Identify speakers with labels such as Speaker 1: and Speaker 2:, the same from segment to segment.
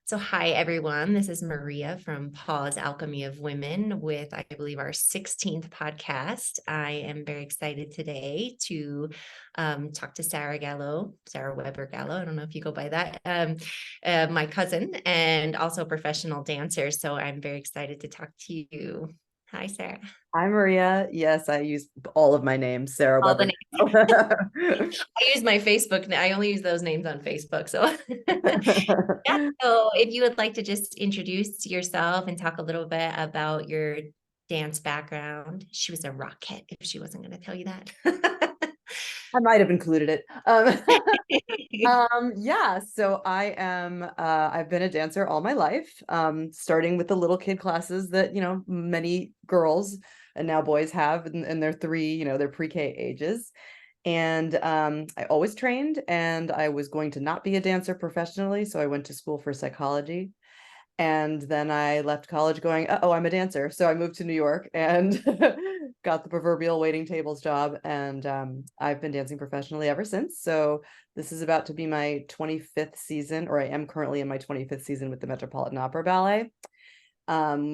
Speaker 1: So, hi everyone. This is Maria from Paul's Alchemy of Women with, I believe, our 16th podcast. I am very excited today to talk to Sarah Gallo, Sarah Weber Gallo. I don't know if you go by that, my cousin, and also a professional dancer. So, I'm very excited to talk to you. Hi, Sarah.
Speaker 2: Hi, Maria. Yes, I use all of my names, Sarah
Speaker 1: All the
Speaker 2: Weber.
Speaker 1: names. I use my Facebook. I only use those names on Facebook. So, yeah. So, if you would like to just introduce yourself and talk a little bit about your dance background, she was a rocket if she wasn't going to tell you that.
Speaker 2: I might have included it. Yeah, so I've been a dancer all my life, starting with the little kid classes that, many girls and now boys have in their their pre-K ages. And I always trained, and I was going to not be a dancer professionally, so I went to school for psychology. And then I left college going, oh, I'm a dancer. So I moved to New York and got the proverbial waiting tables job. And I've been dancing professionally ever since. So this is about to be my 25th season, or I am currently in my 25th season with the Metropolitan Opera Ballet,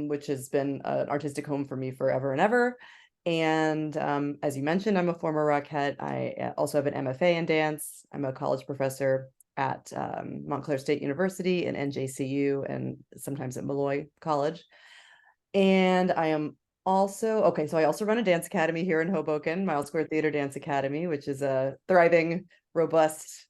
Speaker 2: which has been an artistic home for me forever and ever. And as you mentioned, I'm a former Rockette. I also have an MFA in dance. I'm a college professor at Montclair State University and NJCU, and sometimes at Malloy College. And I am so I also run a dance academy here in Hoboken, Mile Square Theater Dance Academy, which is a thriving, robust,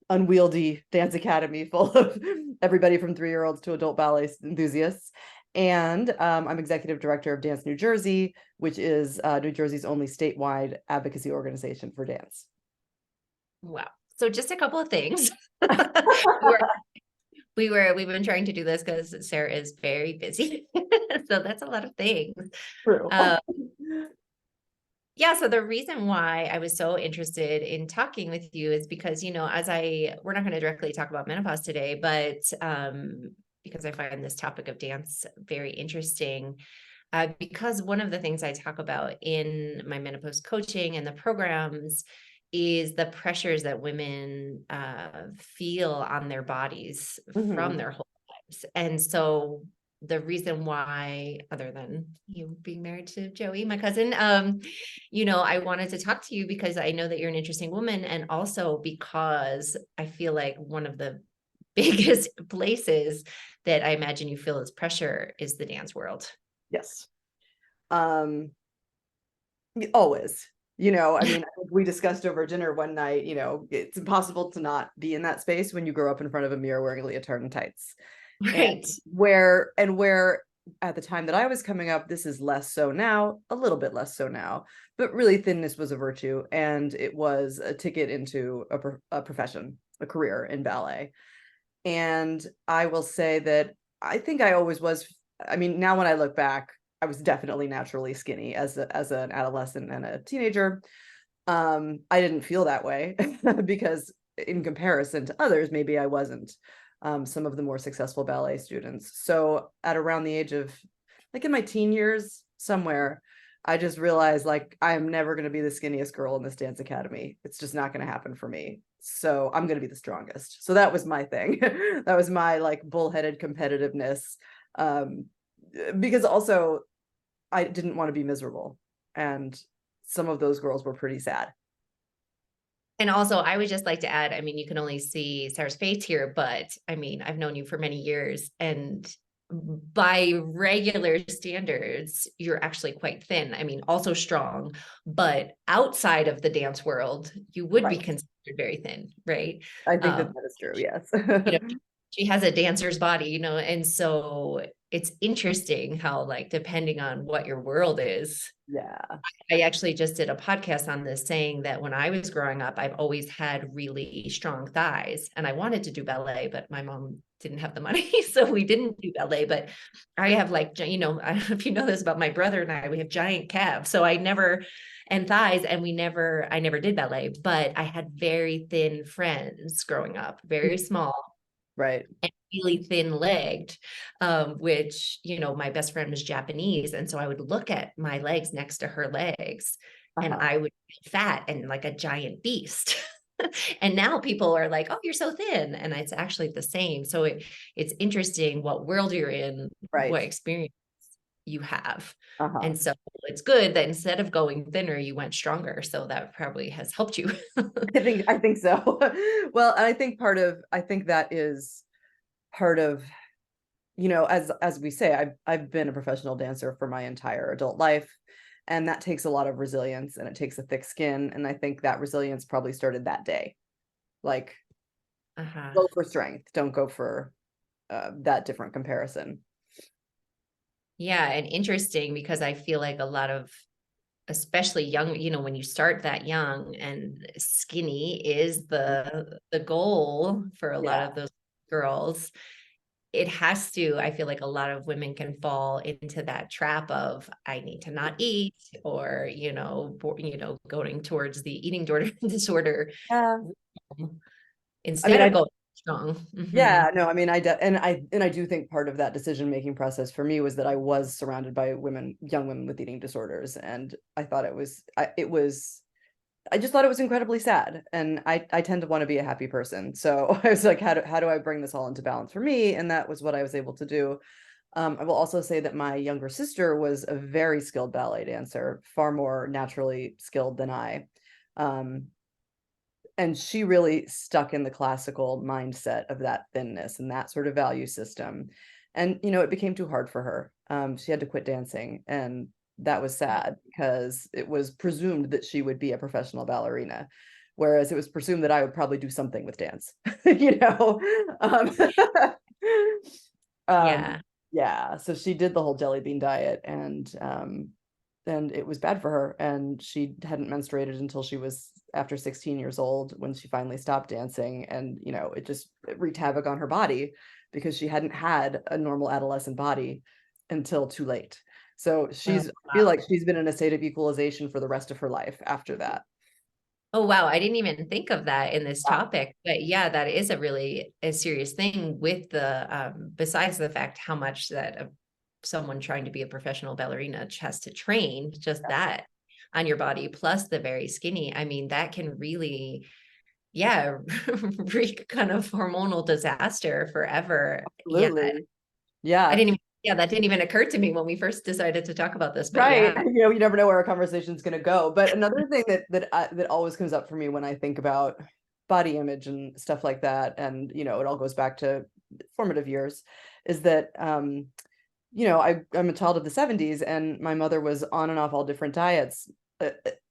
Speaker 2: unwieldy dance academy full of everybody from 3-year-olds to adult ballet enthusiasts. And I'm executive director of Dance New Jersey, which is New Jersey's only statewide advocacy organization for dance.
Speaker 1: Wow. So just a couple of things. We've been trying to do this because Sarah is very busy. So that's a lot of things.
Speaker 2: True.
Speaker 1: Yeah, so the reason why I was so interested in talking with you is because, we're not going to directly talk about menopause today, but because I find this topic of dance very interesting, because one of the things I talk about in my menopause coaching and the programs is the pressures that women feel on their bodies from their whole lives. And so the reason why, other than you being married to Joey, my cousin, I wanted to talk to you because I know that you're an interesting woman, and also because I feel like one of the biggest places that I imagine you feel is pressure is the dance world.
Speaker 2: Yes. Always. I think we discussed over dinner one night, it's impossible to not be in that space when you grow up in front of a mirror wearing a leotard and tights.
Speaker 1: Right.
Speaker 2: And where at the time that I was coming up, this is less so now, a little bit less so now, but really thinness was a virtue, and it was a ticket into a profession, a career in ballet. And I will say that I think I always was. I mean, now when I look back, I was definitely naturally skinny as an adolescent and a teenager. I didn't feel that way because in comparison to others, maybe I wasn't some of the more successful ballet students. So at around the age of, like, in my teen years somewhere, I just realized, like, I'm never going to be the skinniest girl in this dance academy. It's just not going to happen for me. So I'm going to be the strongest. So that was my thing. That was my, like, bullheaded competitiveness. Because also I didn't want to be miserable. And some of those girls were pretty sad.
Speaker 1: And also, I would just like to add, I mean, you can only see Sarah's face here, but I mean, I've known you for many years, and by regular standards, you're actually quite thin. I mean, also strong, but outside of the dance world, you would be
Speaker 2: Right.
Speaker 1: considered very thin, right?
Speaker 2: I think that
Speaker 1: Um,
Speaker 2: that is true. Yes.
Speaker 1: you know, she has a dancer's body, and so it's interesting how, like, depending on what your world is.
Speaker 2: Yeah.
Speaker 1: I actually just did a podcast on this, saying that when I was growing up, I've always had really strong thighs, and I wanted to do ballet, but my mom didn't have the money. So we didn't do ballet, but I have, like, I don't know if you know this about my brother and I, we have giant calves. So and thighs, and I never did ballet, but I had very thin friends growing up, very small
Speaker 2: Right.
Speaker 1: and really thin-legged, which, my best friend was Japanese. And so I would look at my legs next to her legs, and
Speaker 2: Uh-huh.
Speaker 1: I would be fat and like a giant beast. And now people are like, oh, you're so thin. And it's actually the same. So it's interesting what world you're in,
Speaker 2: Right.
Speaker 1: what experience you have.
Speaker 2: Uh-huh.
Speaker 1: And so it's good that instead of going thinner, you went stronger. So that probably has helped you.
Speaker 2: I think so. Well, I think that is part of, as we say, I've been a professional dancer for my entire adult life, and that takes a lot of resilience and it takes a thick skin. And I think that resilience probably started that day. Like,
Speaker 1: Uh-huh.
Speaker 2: go for strength, don't go for that different comparison.
Speaker 1: Yeah. And interesting because I feel like a lot of, especially young, when you start that young and skinny is the goal for a lot
Speaker 2: Yeah.
Speaker 1: of those girls, it has to, I feel like a lot of women can fall into that trap of I need to not eat, or going towards the eating disorder
Speaker 2: Yeah. I mean,
Speaker 1: instead of
Speaker 2: I
Speaker 1: going strong.
Speaker 2: Yeah, no, I mean, and I do think part of that decision-making process for me was that I was surrounded by young women with eating disorders, and I thought I just thought it was incredibly sad, and I tend to want to be a happy person. So I was like, how do I bring this all into balance for me? And that was what I was able to do. I will also say that my younger sister was a very skilled ballet dancer, far more naturally skilled than I. Um, and she really stuck in the classical mindset of that thinness and that sort of value system. And it became too hard for her. She had to quit dancing, and that was sad because it was presumed that she would be a professional ballerina, whereas it was presumed that I would probably do something with dance. you know um,
Speaker 1: Yeah.
Speaker 2: yeah, so she did the whole jelly bean diet, and it was bad for her, and she hadn't menstruated until she was after 16 years old when she finally stopped dancing. And it wreaked havoc on her body because she hadn't had a normal adolescent body until too late. So
Speaker 1: Oh,
Speaker 2: I feel
Speaker 1: wow.
Speaker 2: like she's been in a state of equalization for the rest of her life after that.
Speaker 1: Oh, wow. I didn't even think of that in this topic, but yeah, that is a serious thing with besides the fact how much that someone trying to be a professional ballerina has to train, just that on your body, plus the very skinny. I mean, that can really, yeah, wreak kind of hormonal disaster forever. Yeah.
Speaker 2: Absolutely. Yeah.
Speaker 1: That didn't even occur to me when we first decided to talk about this, but
Speaker 2: Right.
Speaker 1: yeah.
Speaker 2: You never know where a conversation's going to go. But another thing that always comes up for me when I think about body image and stuff like that, and it all goes back to formative years, is that I'm a child of the 70s, and my mother was on and off all different diets.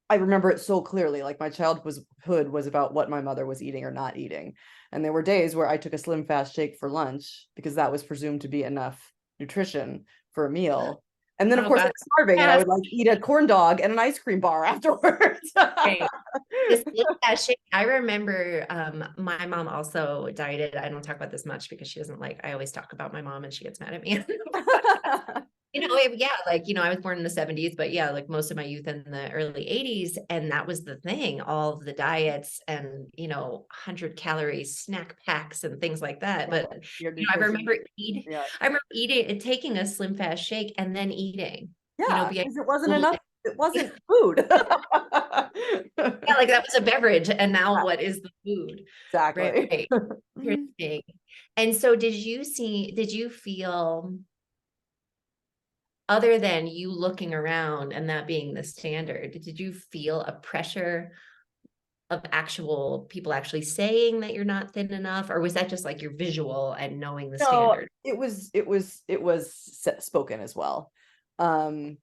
Speaker 2: I remember it so clearly. Like, my childhood was about what my mother was eating or not eating. And there were days where I took a Slim Fast shake for lunch because that was presumed to be enough nutrition for a meal. And then, of
Speaker 1: Oh,
Speaker 2: course, I
Speaker 1: God.
Speaker 2: was starving, and I
Speaker 1: Yes.
Speaker 2: would like eat a corn dog and an ice cream bar afterwards.
Speaker 1: Right. This that shit, I remember my mom also dieted. I don't talk about this much because she doesn't like, I always talk about my mom and she gets mad at me. Yeah, like, I was born in the 70s, but yeah, like most of my youth in the early 80s. And that was the thing, all of the diets and, 100-calorie snack packs and things like that. But,
Speaker 2: Your
Speaker 1: I
Speaker 2: nutrition. Yeah.
Speaker 1: remember eating and taking a Slim Fast shake and then eating,
Speaker 2: Yeah,
Speaker 1: being
Speaker 2: because it wasn't
Speaker 1: full.
Speaker 2: enough. It wasn't food.
Speaker 1: Yeah, like that was a beverage, and now what is the food?
Speaker 2: Exactly.
Speaker 1: Right. Interesting. And so did you feel, other than you looking around and that being the standard, did you feel a pressure of actual people actually saying that you're not thin enough, or was that just like your visual and knowing the
Speaker 2: No,
Speaker 1: standard?
Speaker 2: it was spoken as well.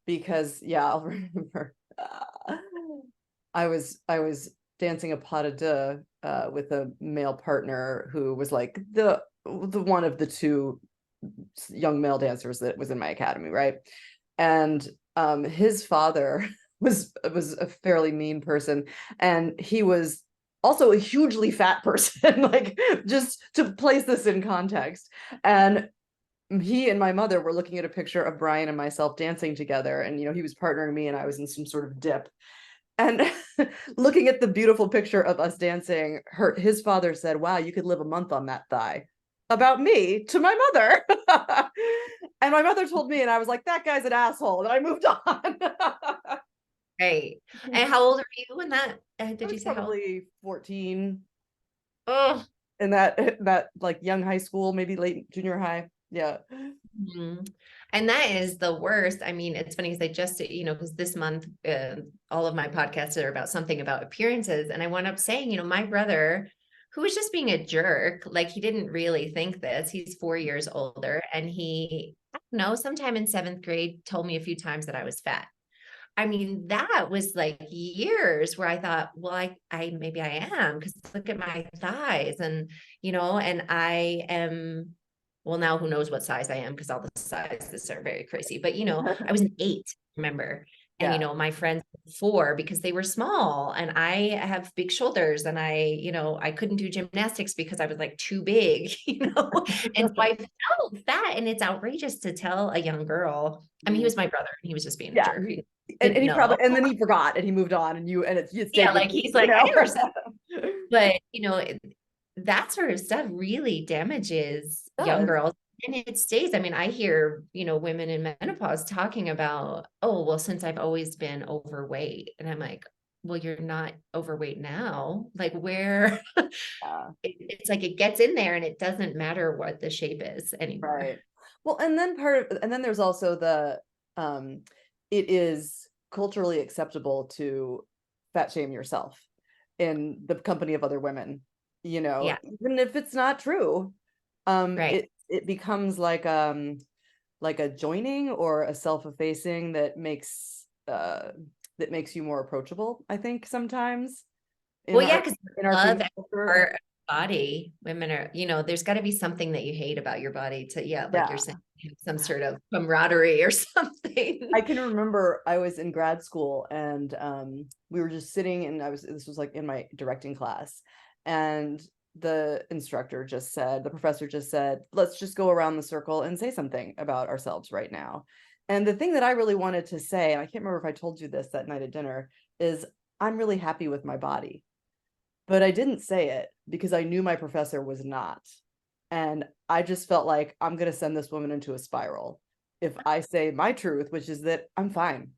Speaker 2: Because yeah, I'll remember I was dancing a pas de deux with a male partner who was like the one of the two young male dancers that was in my academy, right? And his father was a fairly mean person, and he was also a hugely fat person, like, just to place this in context. And he and my mother were looking at a picture of Brian and myself dancing together, and he was partnering me and I was in some sort of dip. And looking at the beautiful picture of us dancing, his father said, "Wow, you could live a month on that thigh." About me to my mother. And my mother told me, and I was like, "That guy's an asshole." And I moved on.
Speaker 1: Right. And how old are you when that,
Speaker 2: I
Speaker 1: did you
Speaker 2: was
Speaker 1: say how old?
Speaker 2: probably 14
Speaker 1: Oh,
Speaker 2: in that like young high school, maybe late junior high. Yeah.
Speaker 1: mhm. And that is the worst. I mean, it's funny because I just, because this month, all of my podcasts are about something about appearances. And I wound up saying, my brother, who was just being a jerk, like he didn't really think this. He's 4 years older. And he, I don't know, sometime in seventh grade told me a few times that I was fat. I mean, that was like years where I thought, well, I maybe I am, because look at my thighs, and and I am, well, now who knows what size I am, because all the sizes are very crazy. But I was an 8, remember? And
Speaker 2: Yeah.
Speaker 1: my friends were 4 because they were small, and I have big shoulders, and I couldn't do gymnastics because I was like too big, and so I felt fat, and it's outrageous to tell a young girl. I mean, he was my brother, and he was just being a
Speaker 2: Yeah.
Speaker 1: jerk. He
Speaker 2: And
Speaker 1: didn't
Speaker 2: he
Speaker 1: know.
Speaker 2: probably, and then he forgot and he moved on and it
Speaker 1: Yeah,
Speaker 2: stayed with
Speaker 1: like
Speaker 2: you,
Speaker 1: he's
Speaker 2: you
Speaker 1: like, I
Speaker 2: know?
Speaker 1: never said, but that sort of stuff really damages
Speaker 2: It
Speaker 1: young
Speaker 2: does.
Speaker 1: girls. And it stays. I mean, I hear, women in menopause talking about, oh, well, since I've always been overweight. And I'm like, well, you're not overweight now. Like where
Speaker 2: Yeah.
Speaker 1: it's like it gets in there and it doesn't matter what the shape is anymore.
Speaker 2: Right. Well, and then there's also um, it is culturally acceptable to fat shame yourself in the company of other women,
Speaker 1: Yeah,
Speaker 2: even if it's not true.
Speaker 1: right.
Speaker 2: It becomes like a joining or a self-effacing that makes you more approachable, I think sometimes in
Speaker 1: Well, yeah,
Speaker 2: our
Speaker 1: because
Speaker 2: in our
Speaker 1: love
Speaker 2: female
Speaker 1: every
Speaker 2: culture.
Speaker 1: part of the body. Women are, there's got to be something that you hate about your body to, yeah, like you're
Speaker 2: Yeah.
Speaker 1: saying, have some sort of camaraderie or something.
Speaker 2: I can remember I was in grad school and we were just sitting and this was like in my directing class, and the professor just said, let's just go around the circle and say something about ourselves right now. And the thing that I really wanted to say, and I can't remember if I told you this that night at dinner, is I'm really happy with my body. But I didn't say it because I knew my professor was not. And I just felt like I'm going to send this woman into a spiral if I say my truth, which is that I'm fine.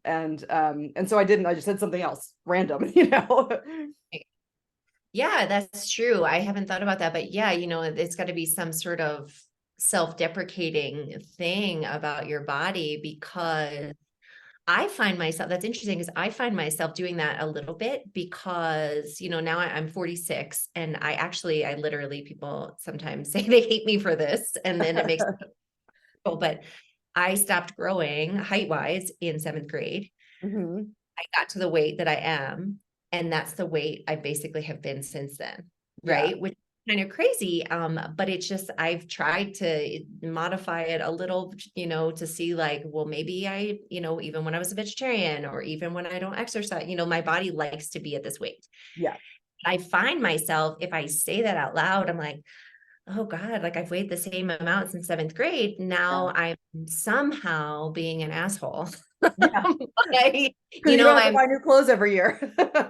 Speaker 2: And so I didn't. I just said something else random.
Speaker 1: Yeah, that's true. I haven't thought about that, but yeah, it's got to be some sort of self-deprecating thing about your body, because I find myself, that's interesting, because I find myself doing that a little bit because, now I'm 46, and I literally, people sometimes say they hate me for this, and then it makes but I stopped growing height wise in seventh grade.
Speaker 2: Mhm.
Speaker 1: I got to the weight that I am, and that's the weight I basically have been since then.
Speaker 2: Yeah.
Speaker 1: Right. Which is kind of crazy. But it's just, I've tried to modify it a little, to see like, well, maybe even when I was a vegetarian or even when I don't exercise, my body likes to be at this weight.
Speaker 2: Yeah.
Speaker 1: I find myself, if I say that out loud, I'm like, oh God, like I've weighed the same amount since seventh grade.
Speaker 2: Yeah.
Speaker 1: Now I'm somehow being an asshole.
Speaker 2: Yeah.
Speaker 1: I,
Speaker 2: Because you don't have to
Speaker 1: I'm,
Speaker 2: buy new clothes every year.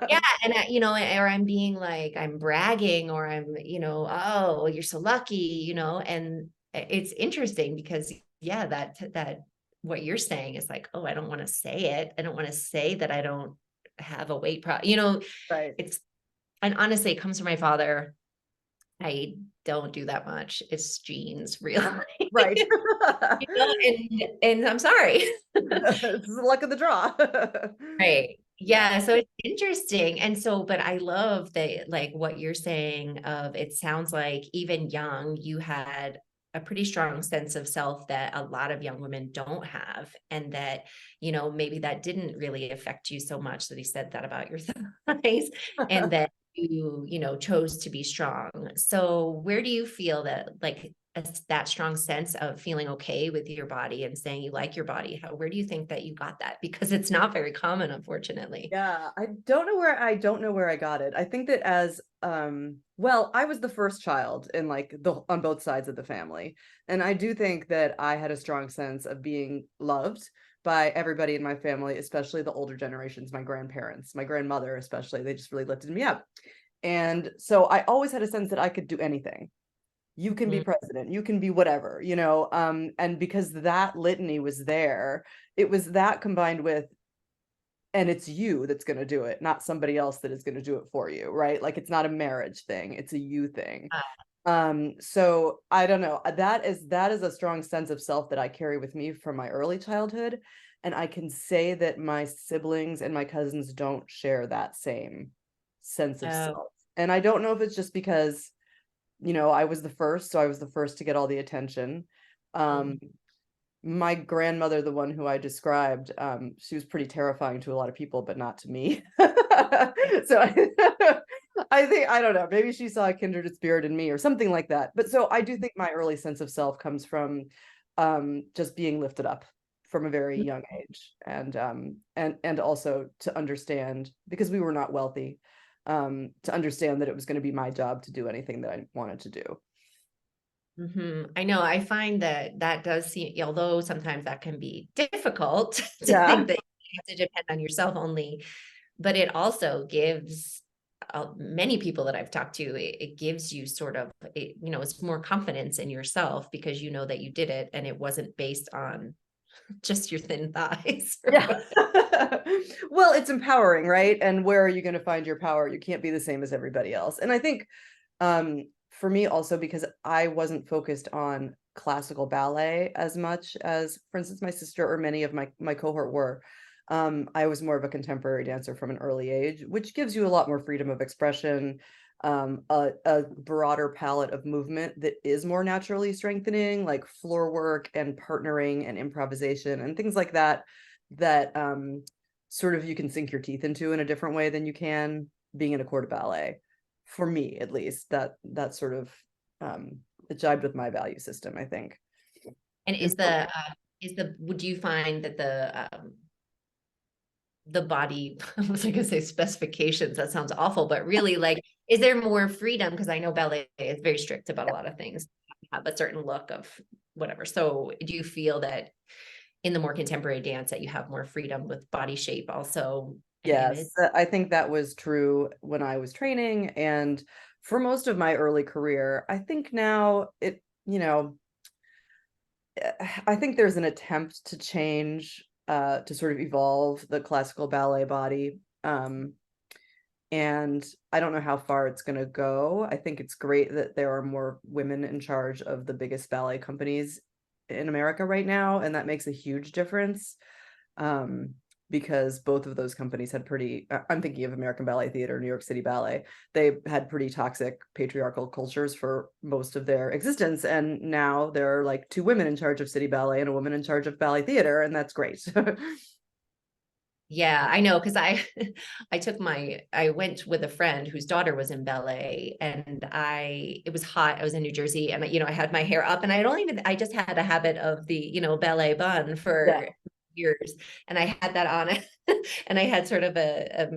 Speaker 1: yeah. And or I'm being like, I'm bragging, or I'm, oh, you're so lucky, and it's interesting because, yeah, that what you're saying is like, oh, I don't want to say it. I don't want to say that I don't have a weight problem.
Speaker 2: Right.
Speaker 1: It's, and honestly, it comes from my father. I don't do that much. It's genes, really.
Speaker 2: Right.
Speaker 1: And I'm sorry.
Speaker 2: It's the luck of the draw.
Speaker 1: Right.
Speaker 2: Yeah.
Speaker 1: Yeah. So it's interesting. And so, but I love that, like what you're saying of, it sounds like even young, you had a pretty strong sense of self that a lot of young women don't have. And that, maybe that didn't really affect you so much, that he said that about your thighs, and that you chose to be strong. So where do you feel that, like, that strong sense of feeling okay with your body and saying you like your body? Where do you think that you got that? Because it's not very common, unfortunately.
Speaker 2: Yeah, I don't know where I got it. I think that as well, I was the first child in like the on both sides of the family. And I do think that I had a strong sense of being loved by everybody in my family, especially the older generations, my grandparents, my grandmother especially. They just really lifted me up. And so I always had a sense that I could do anything. You can be
Speaker 1: Mhm.
Speaker 2: president, you can be whatever, and because that litany was there, it was that combined with and it's you that's going to do it, not somebody else that is going to do it for you, right? Like it's not a marriage thing, it's a you thing. So I don't know, that is a strong sense of self that I carry with me from my early childhood, and I can say that my siblings and my cousins don't share that same sense of
Speaker 1: Oh,
Speaker 2: self. And I don't know if it's just because, I was the first, so I was the first to get all the attention.
Speaker 1: mm,
Speaker 2: um my grandmother, the one who I described, she was pretty terrifying to a lot of people, but not to me. So I think, I don't know, maybe she saw a kindred spirit in me or something like that. But so I do think my early sense of self comes from just being lifted up from a very young age, and also to understand, because we were not wealthy, to understand that it was going to be my job to do anything that I wanted to do.
Speaker 1: I know. I find that that does seem, although sometimes that can be difficult to
Speaker 2: Yeah.
Speaker 1: think that you have to depend on yourself only, but it also gives many people that I've talked to, it gives you sort of, it's more confidence in yourself because you know that you did it and it wasn't based on just your thin thighs or
Speaker 2: Yeah.
Speaker 1: whatever.
Speaker 2: Well, it's empowering, right? And where are you going to find your power? You can't be the same as everybody else. And I think for me also, because I wasn't focused on classical ballet as much as, for instance, my sister or many of my cohort were. I was more of a contemporary dancer from an early age, which gives you a lot more freedom of expression, a broader palette of movement that is more naturally strengthening, like floor work and partnering and improvisation and things like that, that sort of you can sink your teeth into in a different way than you can being in a court of ballet. For me, at least, that sort of it jibed with my value system, I think.
Speaker 1: And
Speaker 2: And so,
Speaker 1: would you find that the body, I was like gonna say specifications, that sounds awful, but really like, is there more freedom? Because I know ballet is very strict about a lot of things, have a certain look of whatever. So do you feel that in the more contemporary dance that you have more freedom with body shape also and image?
Speaker 2: yes, I think that was true when I was training and for most of my early career. I think now I think there's an attempt to change, to sort of evolve the classical ballet body. And I don't know how far it's going to go. I think it's great that there are more women in charge of the biggest ballet companies in America right now, and that makes a huge difference. Um, because both of those companies had pretty, I'm thinking of American Ballet Theater, New York City Ballet. They had pretty toxic patriarchal cultures for most of their existence. And now there are like two women in charge of City Ballet and a woman in charge of Ballet Theater, and that's great.
Speaker 1: Yeah, I know, because I went with a friend whose daughter was in ballet, and it was hot. I was in New Jersey, and I had my hair up, and I just had a habit of the, ballet bun
Speaker 2: Yeah.
Speaker 1: for years, and I had that on, and I had sort of a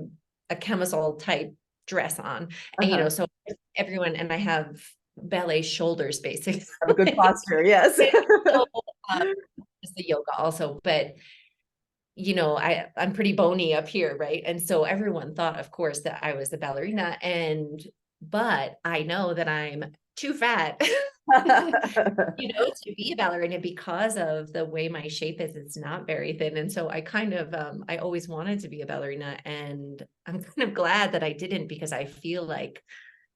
Speaker 1: camisole type dress on, and
Speaker 2: Uh-huh.
Speaker 1: so everyone, and I have ballet shoulders basically.
Speaker 2: Have a good posture. Yes.
Speaker 1: So, um, just the yoga also, but I'm pretty bony up here, right? And so everyone thought, of course, that I was a ballerina, but I know that I'm too fat, to be a ballerina because of the way my shape is. It's not very thin. And so I kind of, I always wanted to be a ballerina, and I'm kind of glad that I didn't, because I feel like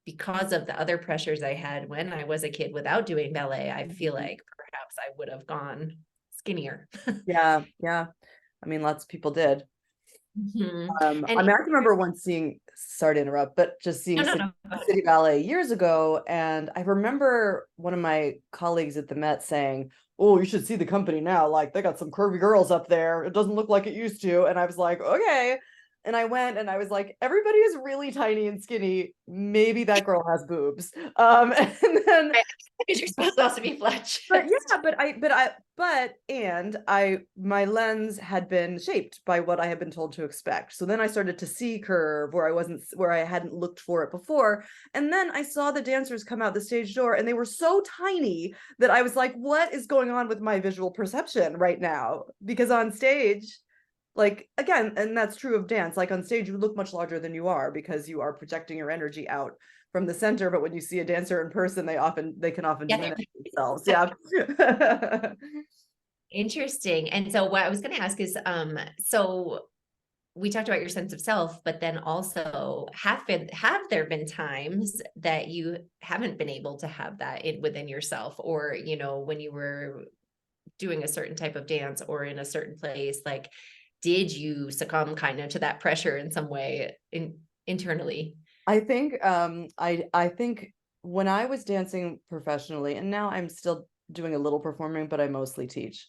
Speaker 1: because of the other pressures I had when I was a kid without doing ballet, I feel like perhaps I would have gone skinnier.
Speaker 2: Yeah, yeah. I mean, lots of people did. I
Speaker 1: And
Speaker 2: mean, I can remember once seeing, sorry to interrupt, but just
Speaker 1: no,
Speaker 2: seeing
Speaker 1: no,
Speaker 2: City,
Speaker 1: no. Go ahead.
Speaker 2: City Ballet years ago. And I remember one of my colleagues at the Met saying, "Oh, you should see the company now. Like, they got some curvy girls up there. It doesn't look like it used to." And I was like, okay. And I went and I was like, everybody is really tiny and skinny. Maybe that girl has boobs. And then
Speaker 1: Right. Because you're supposed to also be flat
Speaker 2: but
Speaker 1: chest.
Speaker 2: yeah, and my lens had been shaped by what I had been told to expect. So then I started to see curve where I hadn't looked for it before. And then I saw the dancers come out the stage door and they were so tiny that I was like, what is going on with my visual perception right now? Because on stage, like again, and that's true of dance, like on stage you look much larger than you are because you are projecting your energy out from the center, but when you see a dancer in person, they can often
Speaker 1: Yeah,
Speaker 2: diminish themselves. Yeah.
Speaker 1: interesting. And so what I was going to ask is, so we talked about your sense of self, but then also have there been times that you haven't been able to have that within yourself, or, you know, when you were doing a certain type of dance or in a certain place, like, did you succumb kind of to that pressure in some way internally?
Speaker 2: I think I think when I was dancing professionally, and now I'm still doing a little performing, but I mostly teach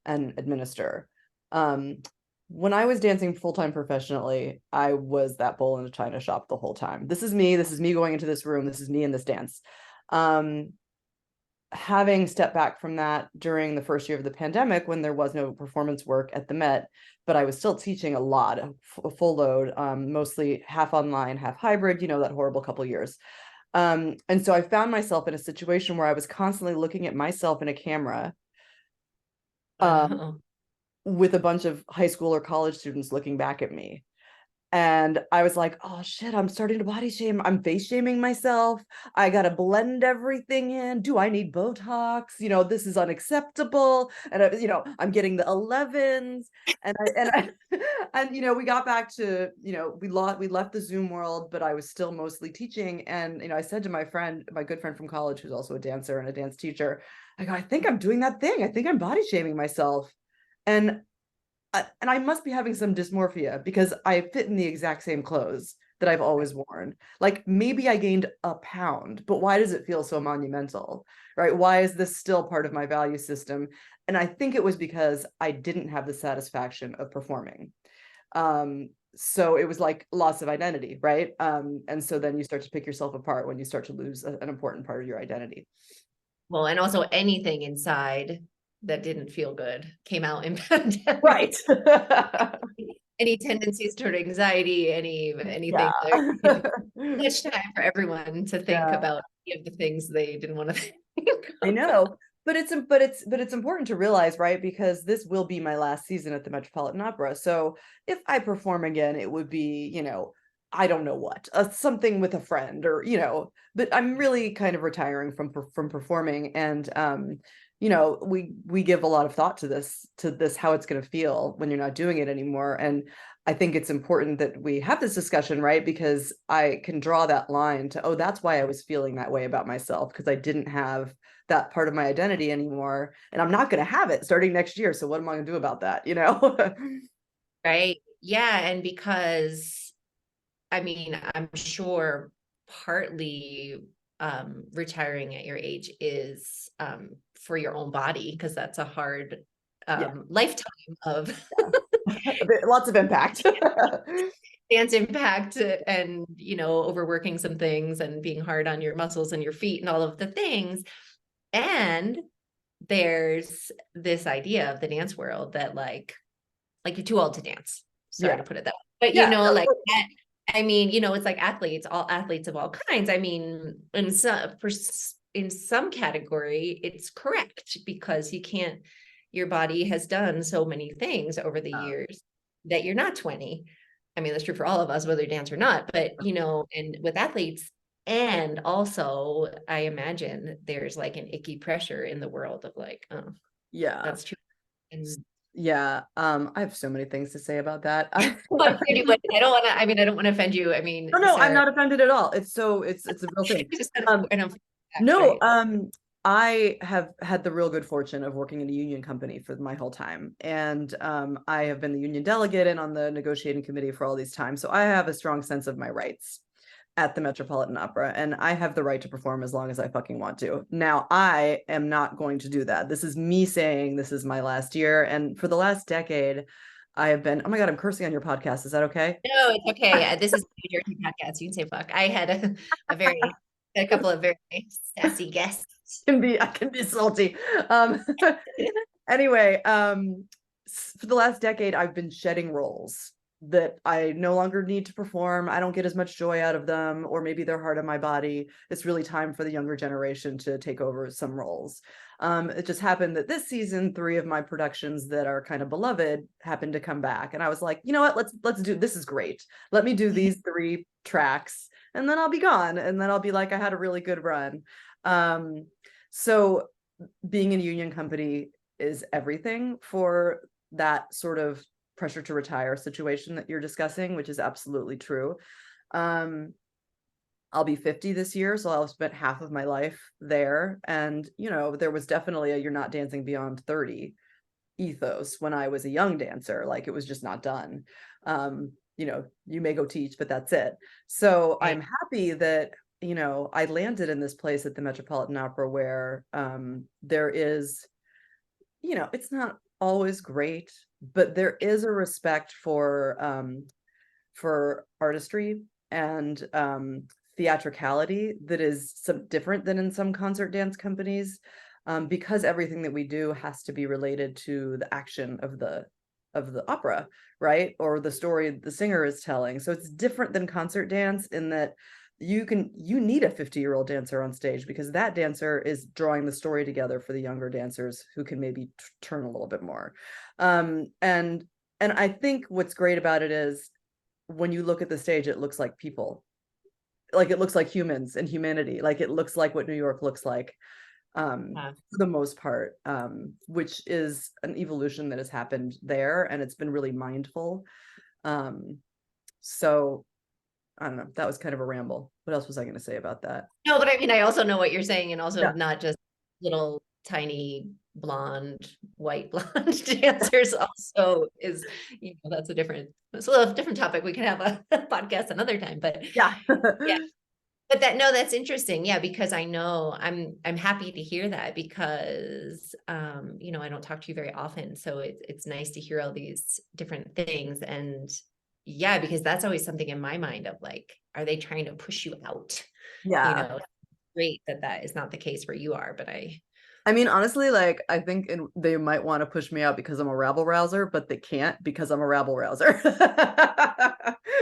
Speaker 2: and administer. Um, when I was dancing full-time professionally, I was that bull in a china shop the whole time. This is me going into this room, this is me in this dance. Um, Having stepped back from that during the first year of the pandemic when there was no performance work at the Met, but I was still teaching a lot, a full load, mostly half online, half hybrid, you know, that horrible couple years. And so I found myself in a situation where I was constantly looking at myself in a camera, um,
Speaker 1: Oh.
Speaker 2: with a bunch of high school or college students looking back at me. And I was like, oh shit, I'm starting to body shame. I'm face shaming myself. I got to blend everything in. Do I need Botox? You know, this is unacceptable. And I'm getting the 11s. And you know, we got back to, you know, we left the Zoom world, but I was still mostly teaching. And, you know, I said to my friend, my good friend from college, who's also a dancer and a dance teacher, I go, I think I'm doing that thing. I think I'm body shaming myself. And and I must be having some dysmorphia because I fit in the exact same clothes that I've always worn. Like maybe I gained a pound, but why does it feel so monumental? Right? Why is this still part of my value system? And I think it was because I didn't have the satisfaction of performing. So it was like loss of identity, right? And so then you start to pick yourself apart when you start to lose an important part of your identity.
Speaker 1: Well, and also anything inside that didn't feel good came out in
Speaker 2: Right.
Speaker 1: pandemic. Any tendencies toward anxiety,
Speaker 2: Yeah.
Speaker 1: anything there. Much time for everyone to think
Speaker 2: Yeah.
Speaker 1: about any of the things they didn't want to think
Speaker 2: I
Speaker 1: about.
Speaker 2: know, but it's important to realize, right? Because this will be my last season at the Metropolitan Opera. So if I perform again, it would be, you know, I don't know what, something with a friend, or you know. But I'm really kind of retiring from performing, and you know, we give a lot of thought to this how it's going to feel when you're not doing it anymore, and I think it's important that we have this discussion, right? Because I can draw that line to, oh, that's why I was feeling that way about myself, because I didn't have that part of my identity anymore, and I'm not going to have it starting next year. So what am I going to do about that, you know?
Speaker 1: Right. Yeah. And because, I mean, I'm sure partly retiring at your age is for your own body, because that's a hard
Speaker 2: Yeah,
Speaker 1: lifetime of
Speaker 2: lots of impact.
Speaker 1: dance impact, and, you know, overworking some things and being hard on your muscles and your feet and all of the things. And there's this idea of the dance world that like you're too old to dance. Sorry
Speaker 2: Yeah,
Speaker 1: to put it that way. But, you
Speaker 2: yeah,
Speaker 1: know,
Speaker 2: no,
Speaker 1: like that, I mean, you know, it's like all athletes of all kinds. I mean, in some category, it's correct, because you can't, your body has done so many things over the years that you're not 20. I mean, that's true for all of us, whether you dance or not. But, you know, and with athletes, and also I imagine there's like an icky pressure in the world of like, oh,
Speaker 2: yeah,
Speaker 1: that's true. And
Speaker 2: yeah. I have so many things to say about that.
Speaker 1: I'm pretty much, I don't want to, I mean, I don't want to offend you. I mean,
Speaker 2: No, no, I'm
Speaker 1: Sarah,
Speaker 2: not offended at all. It's a real thing.
Speaker 1: just
Speaker 2: Um,
Speaker 1: I don't,
Speaker 2: no,
Speaker 1: right?
Speaker 2: I have had the real good fortune of working in a union company for my whole time. And I have been the union delegate and on the negotiating committee for all these times. So I have a strong sense of my rights at the Metropolitan Opera, and I have the right to perform as long as I fucking want to. Now, I am not going to do that. This is me saying this is my last year. And for the last decade, I have been, oh my God, I'm cursing on your podcast. Is that okay?
Speaker 1: No, it's okay. This is New Jersey podcast. You can say fuck. I had a couple of very sassy guests.
Speaker 2: I can be salty. Um, anyway, for the last decade, I've been shedding roles that I no longer need to perform. I don't get as much joy out of them, or maybe they're hard on my body. It's really time for the younger generation to take over some roles. It just happened that this season, three of my productions that are kind of beloved happened to come back, and I was like, you know what? Let's do this. Is great. Let me do these three tracks, and then I'll be gone, and then I'll be like, I had a really good run. So being in a union company is everything for that sort of pressure to retire situation that you're discussing, which is absolutely true. I'll be 50 this year, so I'll have spent half of my life there. And, there was definitely a you're not dancing beyond 30 ethos when I was a young dancer. Like, it was just not done. You may go teach, but that's it. So
Speaker 1: Right.
Speaker 2: I'm happy that, I landed in this place at the Metropolitan Opera where there is, it's not always great, but there is a respect for artistry and theatricality that is some different than in some concert dance companies, because everything that we do has to be related to the action of the opera, right? Or the story the singer is telling. So it's different than concert dance in that you need a 50-year-old dancer on stage because that dancer is drawing the story together for the younger dancers who can maybe turn a little bit more. And I think what's great about it is when you look at the stage, it looks like people, like it looks like humans and humanity, like it looks like what New York looks like, for the most part, which is an evolution that has happened there, and it's been really mindful. So I don't know, that was kind of a ramble. What else was I going to say about that?
Speaker 1: No, but I mean, I also know what you're saying, and also
Speaker 2: Yeah.
Speaker 1: not just little tiny blonde, white blonde dancers also is, that's it's a little different topic. We can have a podcast another time, but
Speaker 2: Yeah.
Speaker 1: yeah. But no, that's interesting. Yeah, because I know I'm happy to hear that because I don't talk to you very often. So it's nice to hear all these different things. And yeah, because that's always something in my mind of like, are they trying to push you out?
Speaker 2: Yeah.
Speaker 1: Great that is not the case where you are, but
Speaker 2: I mean, honestly, like, I think they might want to push me out because I'm a rabble rouser, but they can't because I'm a rabble rouser.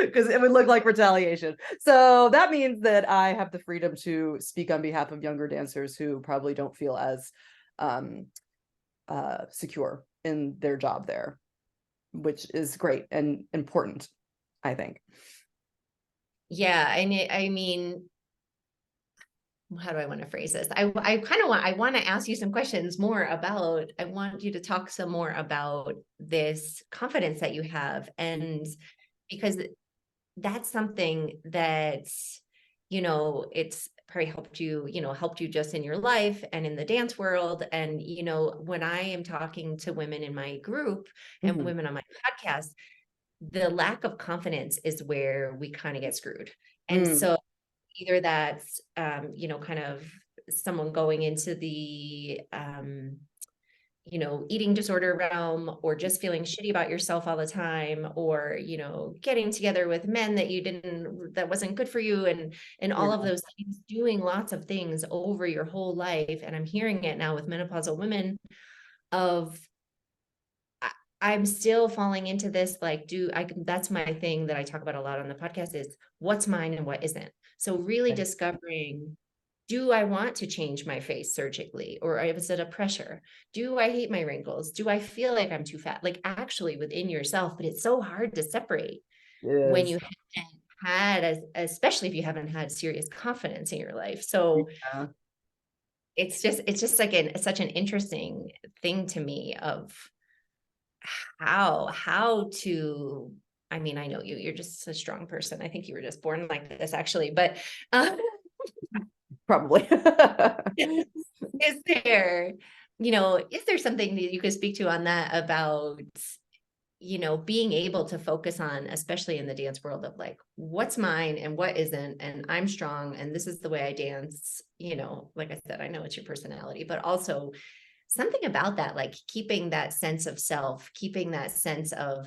Speaker 2: Because it would look like retaliation. So that means that I have the freedom to speak on behalf of younger dancers who probably don't feel as secure in their job there, which is great and important, I think.
Speaker 1: yeah, I mean, how do I want to phrase this? I want to ask you some questions more about, I want you to talk some more about this confidence that you have. And because that's something that, it's probably helped you just in your life and in the dance world. And, when I am talking to women in my group and
Speaker 2: Mhm.
Speaker 1: women on my podcast, the lack of confidence is where we kind of get screwed. And
Speaker 2: Mm.
Speaker 1: so either that's kind of someone going into the eating disorder realm, or just feeling shitty about yourself all the time, or getting together with men that wasn't good for you, and all of
Speaker 2: Yeah.
Speaker 1: those things, doing lots of things over your whole life. And I'm hearing it now with menopausal women of, I'm still falling into this, like, that's my thing that I talk about a lot on the podcast, is what's mine and what isn't. So really
Speaker 2: Okay.
Speaker 1: discovering, do I want to change my face surgically, or is it a pressure? Do I hate my wrinkles? Do I feel like I'm too fat? Like, actually within yourself, but it's so hard to separate
Speaker 2: It
Speaker 1: when
Speaker 2: is.
Speaker 1: you haven't especially if you haven't had serious confidence in your life. So
Speaker 2: Yeah.
Speaker 1: it's just like such an interesting thing to me of how to, I mean, I know you're just a strong person. I think you were just born like this, actually. But
Speaker 2: Probably.
Speaker 1: is there, is there something that you could speak to on that about, being able to focus on, especially in the dance world, of like, what's mine and what isn't, and I'm strong and this is the way I dance, like I said, I know it's your personality, but also something about that, like keeping that sense of self, keeping that sense of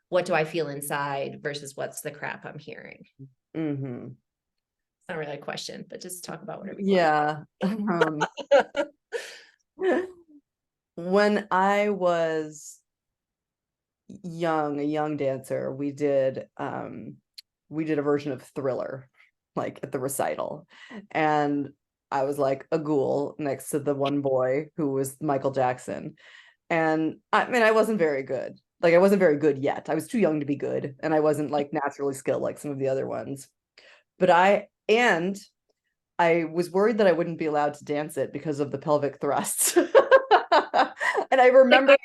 Speaker 1: what do I feel inside versus what's the crap I'm hearing.
Speaker 2: Hmm.
Speaker 1: It's not really a question, but just talk about whatever you want.
Speaker 2: Yeah. When I was a young dancer, we did a version of Thriller, like at the recital. And I was like a ghoul next to the one boy who was Michael Jackson. And I mean, I wasn't very good. Like, I wasn't very good yet. I was too young to be good, and I wasn't like naturally skilled like some of the other ones. But I was worried that I wouldn't be allowed to dance it because of the pelvic thrusts. And I
Speaker 1: Like,
Speaker 2: remember,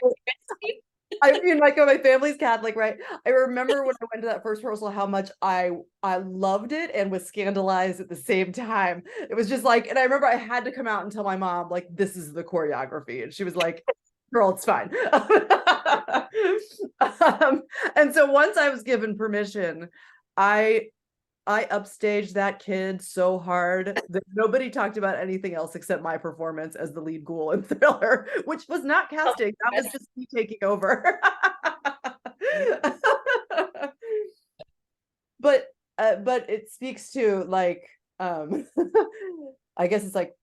Speaker 2: I mean, like my family's Catholic, right? I remember when I went to that first rehearsal, how much I loved it and was scandalized at the same time. It was just like, and I remember I had to come out and tell my mom, like, this is the choreography, and she was like, "Girl, it's fine." And so once I was given permission, I I upstaged that kid so hard that nobody talked about anything else except my performance as the lead ghoul in Thriller, which was not
Speaker 1: Oh,
Speaker 2: casting. That was just me taking over. but but it speaks to like I guess it's like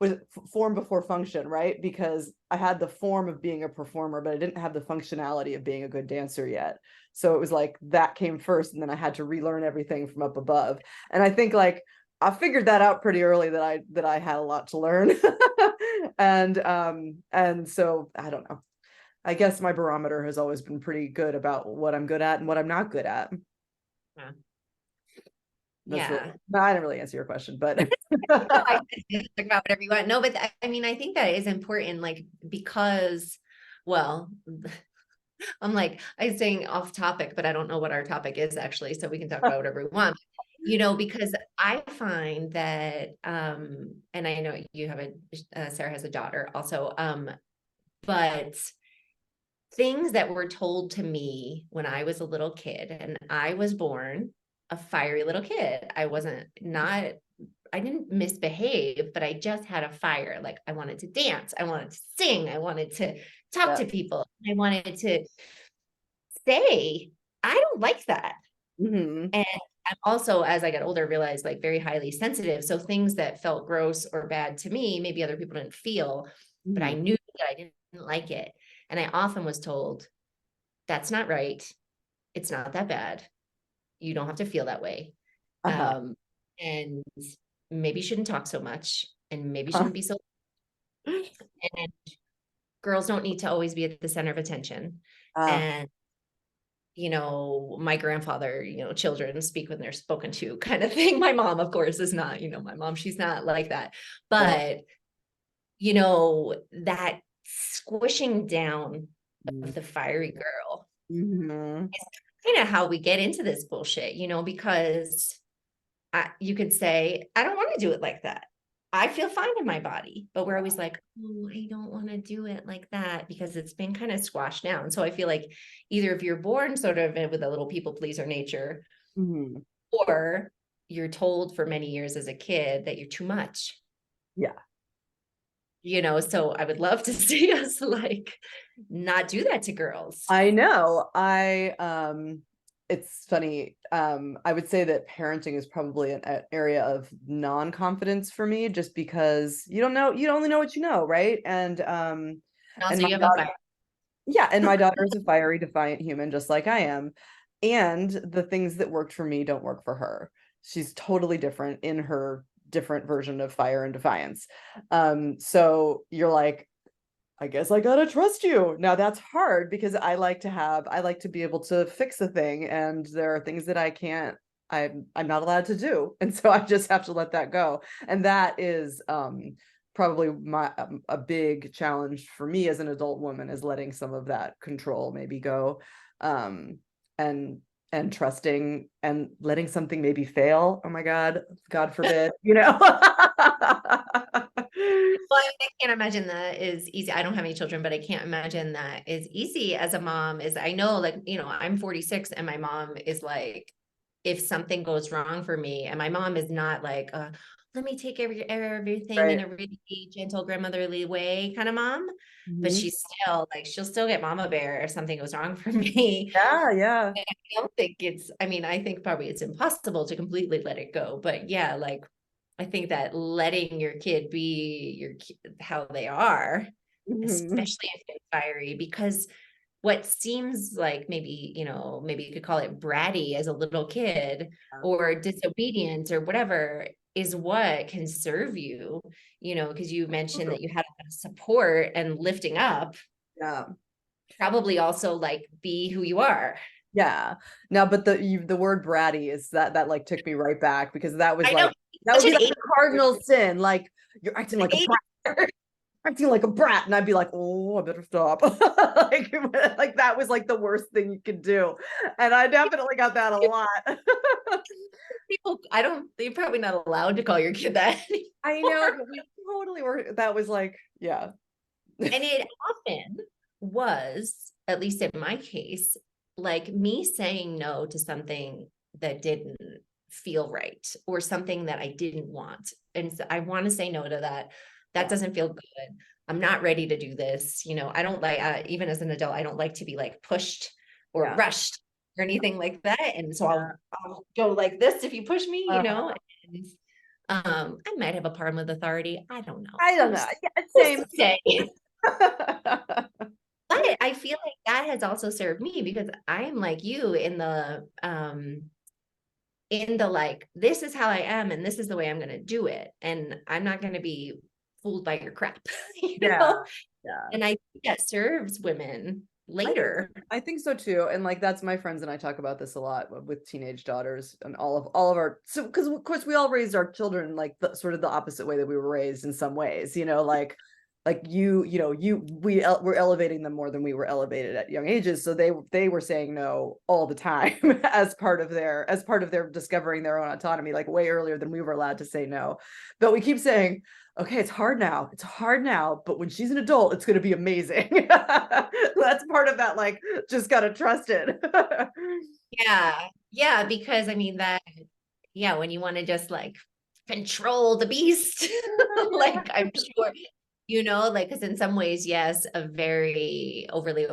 Speaker 2: was form before function, right? Because I had the form of being a performer, but I didn't have the functionality of being a good dancer yet. So it was like that came first, and then I had to relearn everything from up above. And I think like I figured that out pretty early that I had a lot to learn. And so I don't know. I guess my barometer has always been pretty good about what I'm good at and what I'm not good at.
Speaker 1: yeah.
Speaker 2: That's really,
Speaker 1: Yeah.
Speaker 2: no, I didn't really answer your question, but
Speaker 1: I talk about whatever you want. No, but I mean, I think that is important, like, because, well, I'm like, I'm saying off topic, but I don't know what our topic is actually, so we can talk about whatever we want. Because I find that, and I know you have Sarah has a daughter also, but things that were told to me when I was a little kid, and I was born a fiery little kid. I didn't misbehave, but I just had a fire. Like I wanted to dance, I wanted to sing, I wanted to talk
Speaker 2: yeah.
Speaker 1: to people, I wanted to say, I don't like that.
Speaker 2: Mm-hmm.
Speaker 1: And I'm also, as I got older, realized like very highly sensitive. So things that felt gross or bad to me, maybe other people didn't feel, but I
Speaker 2: Mm-hmm.
Speaker 1: knew that I didn't like it. And I often was told, that's not right. It's not that bad. You don't have to feel that way.
Speaker 2: Uh-huh.
Speaker 1: And maybe you shouldn't talk so much, and maybe you
Speaker 2: Huh.
Speaker 1: shouldn't be so, and girls don't need to always be at the center of attention.
Speaker 2: Uh,
Speaker 1: And my grandfather, children speak when they're spoken to, kind of thing. My mom, of course, is not, my mom, she's not like that.
Speaker 2: yeah.
Speaker 1: But, that squishing down of the fiery girl
Speaker 2: Mm-hmm.
Speaker 1: is kind of how we get into this bullshit, because you could say, I don't want to do it like that. I feel fine in my body, but we're always like, oh, I don't want to do it like that because it's been kind of squashed down. So I feel like either if you're born sort of with a little people pleaser nature,
Speaker 2: Mm-hmm.
Speaker 1: or you're told for many years as a kid that you're too much,
Speaker 2: Yeah.
Speaker 1: so I would love to see us like not do that to girls.
Speaker 2: I know. It's funny. I would say that parenting is probably an area of non-confidence for me, just because you don't know, you only know what you know, right?
Speaker 1: And
Speaker 2: And
Speaker 1: also
Speaker 2: my
Speaker 1: you have a
Speaker 2: daughter,
Speaker 1: fire.
Speaker 2: yeah, and my daughter is a fiery, defiant human, just like I am. And the things that worked for me don't work for her. She's totally different in her different version of fire and defiance. So you're like, I guess I gotta trust you. Now that's hard because I like to be able to fix a thing, and there are things that I'm not allowed to do. And so I just have to let that go. And that is probably a big challenge for me as an adult woman, is letting some of that control maybe go. Um and and trusting and letting something maybe fail. Oh my God forbid,
Speaker 1: Well, I can't imagine that is easy. I don't have any children, but I can't imagine that is easy as a mom. Is I know, like, I'm 46 and my mom is like, if something goes wrong for me, and my mom is not like, let me take everything in
Speaker 2: Right.
Speaker 1: a really gentle grandmotherly way kind of mom, but
Speaker 2: Mhm.
Speaker 1: she's still like, she'll still get mama bear if something goes wrong for me.
Speaker 2: Yeah, yeah.
Speaker 1: And I don't think I think probably it's impossible to completely let it go, but yeah, like, I think that letting your kid be how they are,
Speaker 2: Mhm.
Speaker 1: especially if they're fiery, because what seems like maybe you could call it bratty as a little kid or disobedient or whatever is what can serve you, because you mentioned that you had a lot of support and lifting up,
Speaker 2: Yeah.
Speaker 1: probably also like be who you are.
Speaker 2: Yeah. Now, but the word bratty is that like took me right back, because that was
Speaker 1: I know,
Speaker 2: like that would
Speaker 1: such
Speaker 2: be
Speaker 1: an
Speaker 2: like
Speaker 1: age
Speaker 2: the cardinal sin. Like you're acting like a
Speaker 1: age
Speaker 2: brat.
Speaker 1: word.
Speaker 2: acting like a brat, and I'd be like, oh, I better stop. Like that was like the worst thing you could do, and I definitely got that a lot.
Speaker 1: People, I don't, you're probably not allowed to call your kid that
Speaker 2: I know,
Speaker 1: anymore.
Speaker 2: but we totally were. That was like, yeah,
Speaker 1: And it often was, at least in my case, like me saying no to something that didn't feel right or something that I didn't want. And so I want to say no to that. That
Speaker 2: yeah,
Speaker 1: doesn't feel good. I'm not ready to do this. You know, I don't like, even as an adult, I don't like to be like pushed or
Speaker 2: yeah,
Speaker 1: rushed or anything like that. And so
Speaker 2: yeah.
Speaker 1: I'll go like this if you push me, you know.
Speaker 2: Uh-huh.
Speaker 1: And, I might have a problem with authority. I don't know.
Speaker 2: I don't know. Yeah,
Speaker 1: Who's
Speaker 2: same.
Speaker 1: to say? But I feel like that has also served me because I'm like you in the like, this is how I am and this is the way I'm gonna do it. And I'm not gonna be fooled by your crap, you
Speaker 2: Yeah,
Speaker 1: know?
Speaker 2: yeah.
Speaker 1: And I think that serves women
Speaker 2: I think
Speaker 1: later.
Speaker 2: I think so too. And like that's my friends and I talk about this a lot with teenage daughters and all of our, so because of course we all raised our children like the sort of the opposite way that we were raised in some ways, like you know, we're elevating them more than we were elevated at young ages. So they were saying no all the time as part of their discovering their own autonomy, like way earlier than we were allowed to say no. But we keep saying, okay, it's hard now. It's hard now, but when she's an adult, it's going to be amazing. That's part of that, like, just got to trust it.
Speaker 1: Yeah. Yeah. Because I mean that, yeah, when you want to just like control the beast, like I'm sure, you know, like, because in some ways, yes, a very overly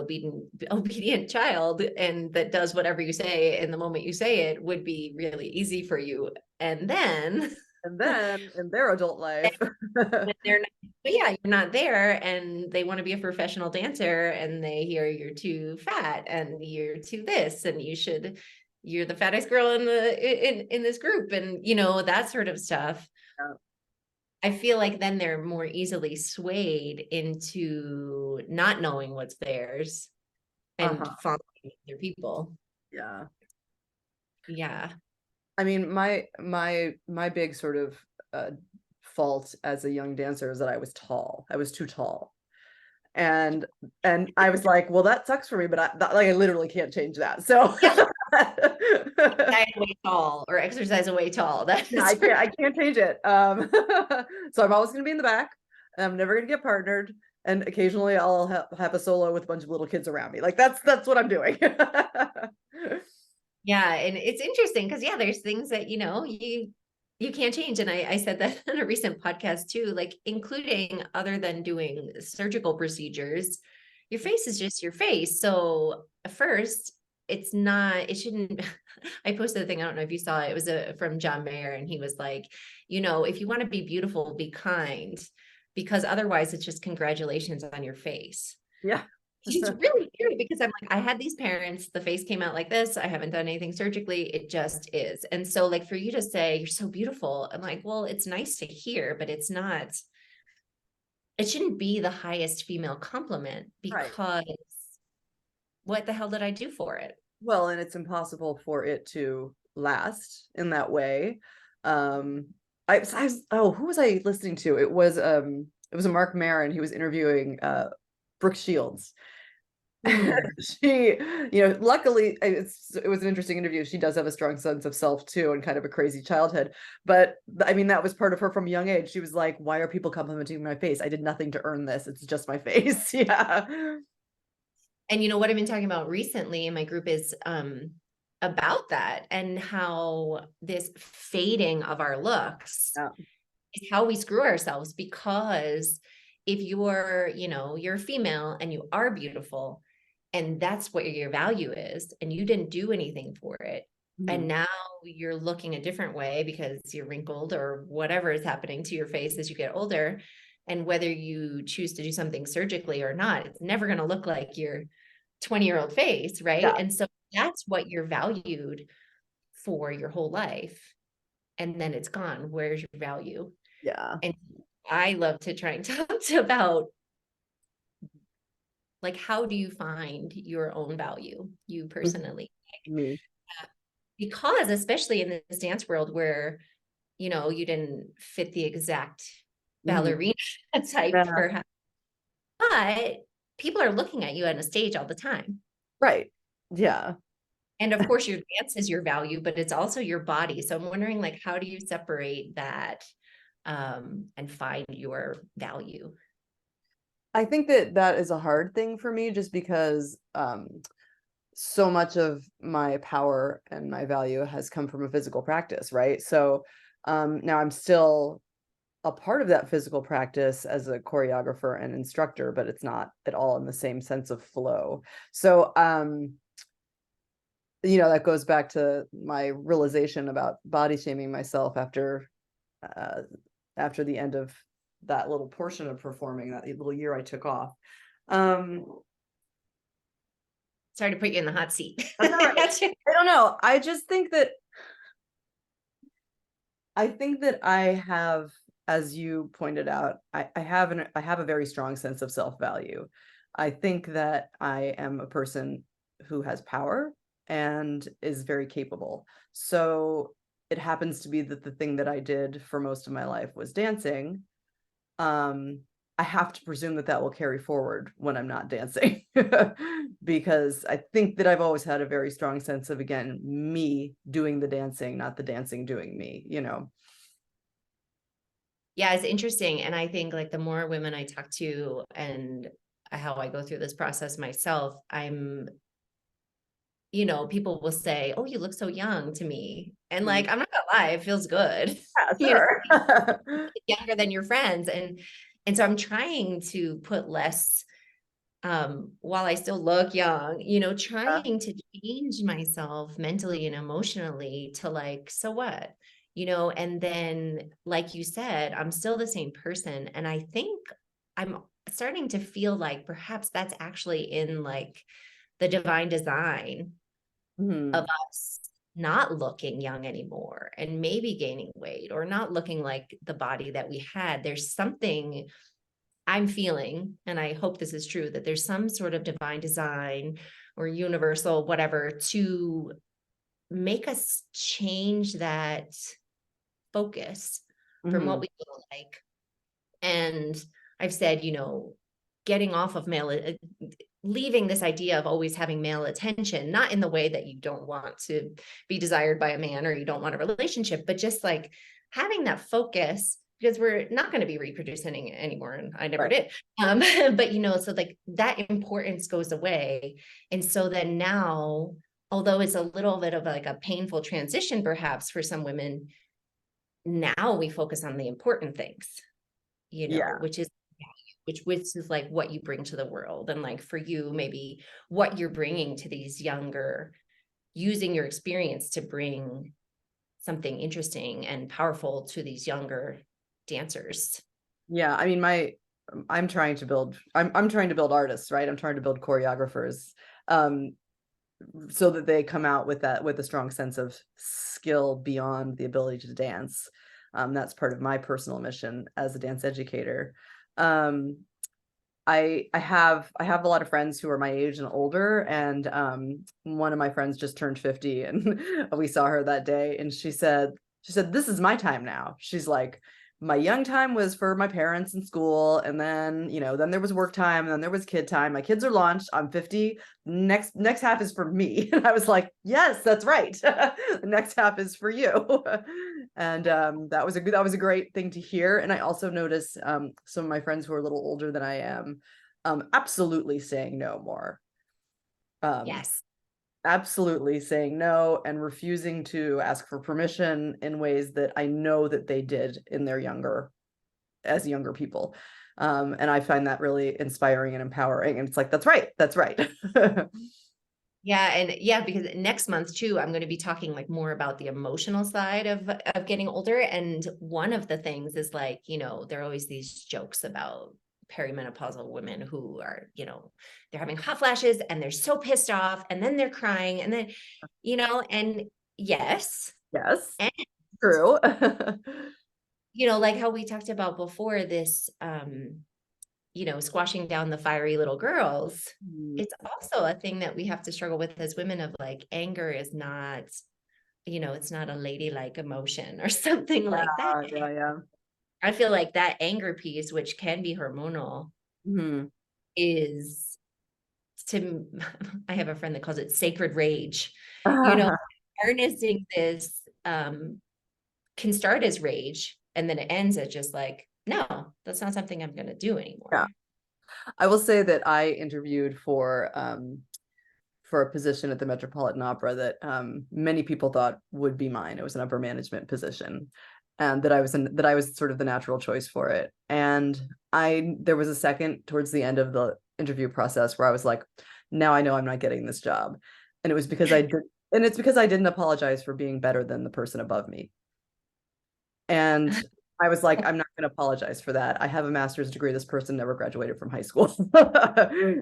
Speaker 1: obedient child and that does whatever you say in the moment you say it would be really easy for you. And then
Speaker 2: And then in their adult life,
Speaker 1: when they're not, but yeah, you're not there and they want to be a professional dancer and they hear you're too fat and you're too this and you're the fattest girl in this group and you know that sort of stuff.
Speaker 2: yeah.
Speaker 1: I feel like then they're more easily swayed into not knowing what's theirs and
Speaker 2: Uh-huh.
Speaker 1: following other people.
Speaker 2: Yeah.
Speaker 1: Yeah.
Speaker 2: I mean, my big sort of fault as a young dancer is that I was tall. I was too tall. And I was like, well, that sucks for me, but like I literally can't change that. So
Speaker 1: Yeah. Diet away tall or exercise away tall. That
Speaker 2: yeah,
Speaker 1: is for
Speaker 2: I can't change it. So I'm always going to be in the back. And I'm never going to get partnered. And occasionally I'll have a solo with a bunch of little kids around me. Like that's what I'm doing.
Speaker 1: yeah. And it's interesting because yeah, there's things that you know you can't change. And I said that in a recent podcast too, like including other than doing surgical procedures, your face is just your face. So first, it's not, it shouldn't. I posted a thing, I don't know if you saw it. It was from John Mayer, and he was like, you know, if you want to be beautiful, be kind, because otherwise it's just congratulations on your face.
Speaker 2: Yeah.
Speaker 1: He's really true because I'm like, I had these parents, the face came out like this. I haven't done anything surgically. It just is. And so, like, for you to say you're so beautiful, I'm like, well, it's nice to hear, but it's not, it shouldn't be the highest female compliment
Speaker 2: Right.
Speaker 1: because what the hell did I do for it?
Speaker 2: Well, and it's impossible for it to last in that way. Um, oh, who was I listening to? It was a Mark Maron. He was interviewing Brooke Shields.
Speaker 1: Hmm.
Speaker 2: She, luckily it was an interesting interview. She does have a strong sense of self too, and kind of a crazy childhood. But I mean, that was part of her from a young age. She was like, "Why are people complimenting my face? I did nothing to earn this. It's just my face." Yeah.
Speaker 1: And you know what I've been talking about recently in my group is about that and how this fading of our looks
Speaker 2: Yeah.
Speaker 1: is how we screw ourselves because if you're, you know, you're female and you are beautiful and that's what your value is and you didn't do anything for it and
Speaker 2: Mhm.
Speaker 1: now you're looking a different way because you're wrinkled or whatever is happening to your face as you get older and whether you choose to do something surgically or not, it's never going to look like your 20-year-old face, right?
Speaker 2: Yeah.
Speaker 1: And so that's what you're valued for your whole life and then it's gone. Where's your value?
Speaker 2: Yeah.
Speaker 1: And I love to try and talk about like how do you find your own value, you personally?
Speaker 2: Me.
Speaker 1: Because especially in this dance world where, you know, you didn't fit the exact
Speaker 2: Mhm.
Speaker 1: ballerina type
Speaker 2: Yeah.
Speaker 1: perhaps. but people are looking at you on a stage all the time.
Speaker 2: Right. Yeah.
Speaker 1: And of course, your dance is your value, but it's also your body. So I'm wondering, like, how do you separate that and find your value?
Speaker 2: I think that that is a hard thing for me just because so much of my power and my value has come from a physical practice, right? So now I'm still a part of that physical practice as a choreographer and instructor, but it's not at all in the same sense of flow. So that goes back to my realization about body shaming myself uh, after the end of that little portion of performing, that little year I took off. Um,
Speaker 1: Sorry to put you in the hot seat.
Speaker 2: that's all right. I don't know. I just think that I have, as you pointed out, I have a very strong sense of self-value. I think that I am a person who has power and is very capable. So it happens to be that the thing that I did for most of my life was dancing. I have to presume that that will carry forward when I'm not dancing because I think that I've always had a very strong sense of, again, me doing the dancing, not the dancing doing me,
Speaker 1: Yeah, it's interesting. And I think like the more women I talk to and how I go through this process myself, people will say, "Oh, you look so young to me." And like, I'm not gonna lie, it feels good.
Speaker 2: Yeah,
Speaker 1: You know,
Speaker 2: sure.
Speaker 1: younger than your friends. And so I'm trying to put less while I still look young,
Speaker 2: Yeah.
Speaker 1: trying to change myself mentally and emotionally to like, so what? And then like you said, I'm still the same person. And I think I'm starting to feel like perhaps that's actually in like the divine design of
Speaker 2: Mhm.
Speaker 1: us not looking young anymore and maybe gaining weight or not looking like the body that we had. There's something I'm feeling, and I hope this is true, that there's some sort of divine design or universal whatever to make us change that focus from what
Speaker 2: Mhm.
Speaker 1: we look like. And I've said, getting off of leaving this idea of always having male attention, not in the way that you don't want to be desired by a man or you don't want a relationship, but just like having that focus because we're not going to be reproducing anymore. And I never
Speaker 2: Right.
Speaker 1: did. But so like that importance goes away. And so then now, although it's a little bit of like a painful transition, perhaps for some women, now we focus on the important things,
Speaker 2: Yeah.
Speaker 1: which is like what you bring to the world. And like for you, maybe what you're bringing to these younger, using your experience to bring something interesting and powerful to these younger dancers.
Speaker 2: Yeah. I mean, I'm trying to build artists, right? I'm trying to build choreographers. Um, so that they come out with a strong sense of skill beyond the ability to dance. That's part of my personal mission as a dance educator. Um, I have a lot of friends who are my age and older, and one of my friends just turned 50, and we saw her that day, and she said this is my time now. She's like, my young time was for my parents in school, and then there was work time, and then there was kid time. My kids are launched. I'm 50. Next half is for me. And I was like, yes, that's right. The next half is for you. And that was a great thing to hear. And I also noticed some of my friends who are a little older than I am absolutely saying no more. Um,
Speaker 1: Yes.
Speaker 2: Absolutely saying no and refusing to ask for permission in ways that I know that they did in their as younger people. And I find that really inspiring and empowering. And it's like, that's right. That's right.
Speaker 1: Yeah. And yeah, because next month too, I'm going to be talking like more about the emotional side of getting older. And one of the things is like, there are always these jokes about perimenopausal women who are, they're having hot flashes and they're so pissed off and then they're crying and then, and yes.
Speaker 2: Yes,
Speaker 1: And,
Speaker 2: true.
Speaker 1: like how we talked about before this, squashing down the fiery little girls,
Speaker 2: Mm.
Speaker 1: it's also a thing that we have to struggle with as women of like anger is not, it's not a ladylike emotion or something like that.
Speaker 2: Yeah, yeah.
Speaker 1: I feel like that anger piece, which can be hormonal,
Speaker 2: Mhm.
Speaker 1: is to, I have a friend that calls it sacred rage, you know, harnessing this, can start as rage and then it ends at just like, no, that's not something I'm going to do
Speaker 2: Yeah.
Speaker 1: anymore.
Speaker 2: I will say that I interviewed for a position at the Metropolitan Opera that many people thought would be mine. It was an upper management position, and that I was sort of the natural choice for it. And there was a second towards the end of the interview process where I was like, now I know I'm not getting this job. And it was because it's because I didn't apologize for being better than the person above me. And I was like, I'm not going to apologize for that. I have a master's degree. This person never graduated from high school.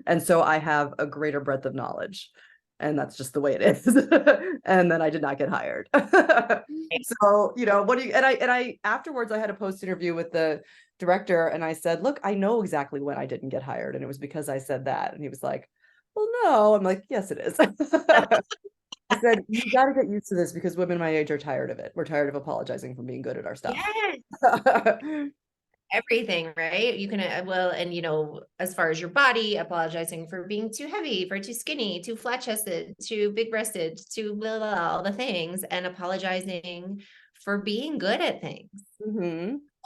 Speaker 2: And so I have a greater breadth of knowledge. And that's just the way it is. And then I did not get hired. So, what do you, and I, afterwards, I had a post interview with the director and I said, look, I know exactly when I didn't get hired. And it was because I said that. And he was like, well, no. I'm like, yes, it is. I said, you got to get used to this because women my age are tired of it. We're tired of apologizing for being good at our stuff.
Speaker 1: Yes. Everything, right? You can, well, and as far as your body, apologizing for being too heavy, for too skinny, too flat chested, too big breasted, too blah, blah, blah, all the things, and apologizing for being good at things,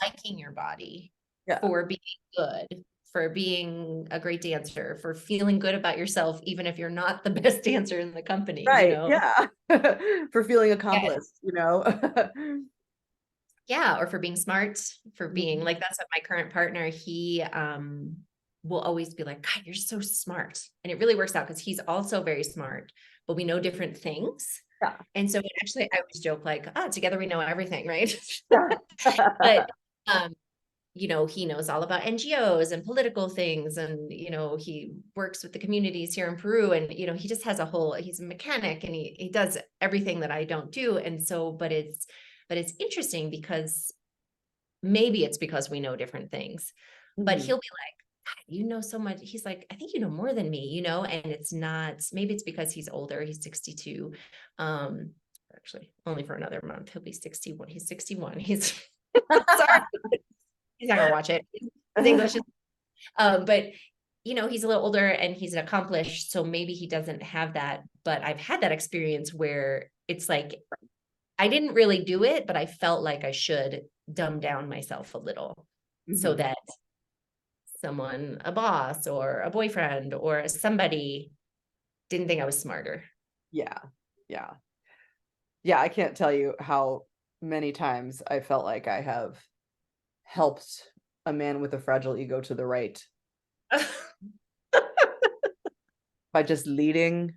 Speaker 1: liking your body,
Speaker 2: Yeah.
Speaker 1: for being good, for being a great dancer, for feeling good about yourself, even if you're not the best dancer in the company,
Speaker 2: Right. Yeah. For feeling accomplished,
Speaker 1: Yeah, or for being smart, for being
Speaker 2: Mhm.
Speaker 1: like, that's what my current partner, he will always be like, God, you're so smart. And it really works out because he's also very smart, but we know different things.
Speaker 2: Yeah.
Speaker 1: And so actually I always joke like, oh, together we know everything, right?
Speaker 2: Yeah.
Speaker 1: But he knows all about NGOs and political things. And, he works with the communities here in Peru. And, he just has he's a mechanic and he does everything that I don't do. And so, but it's interesting because maybe it's because we know different things, but
Speaker 2: Mhm.
Speaker 1: he'll be like, God, you know so much. He's like, I think you know more than me, and it's not, maybe it's because he's older. He's 62. Actually only for another month. He'll be 61. He's 61. He's sorry. He's not gonna watch it. His English is, but he's a little older and he's an accomplished. So maybe he doesn't have that, but I've had that experience where it's like, I didn't really do it, but I felt like I should dumb down myself a little so
Speaker 2: Mhm.
Speaker 1: that someone, a boss or a boyfriend or somebody didn't think I was smarter.
Speaker 2: Yeah. Yeah. Yeah. I can't tell you how many times I felt like I have helped a man with a fragile ego to the right by just leading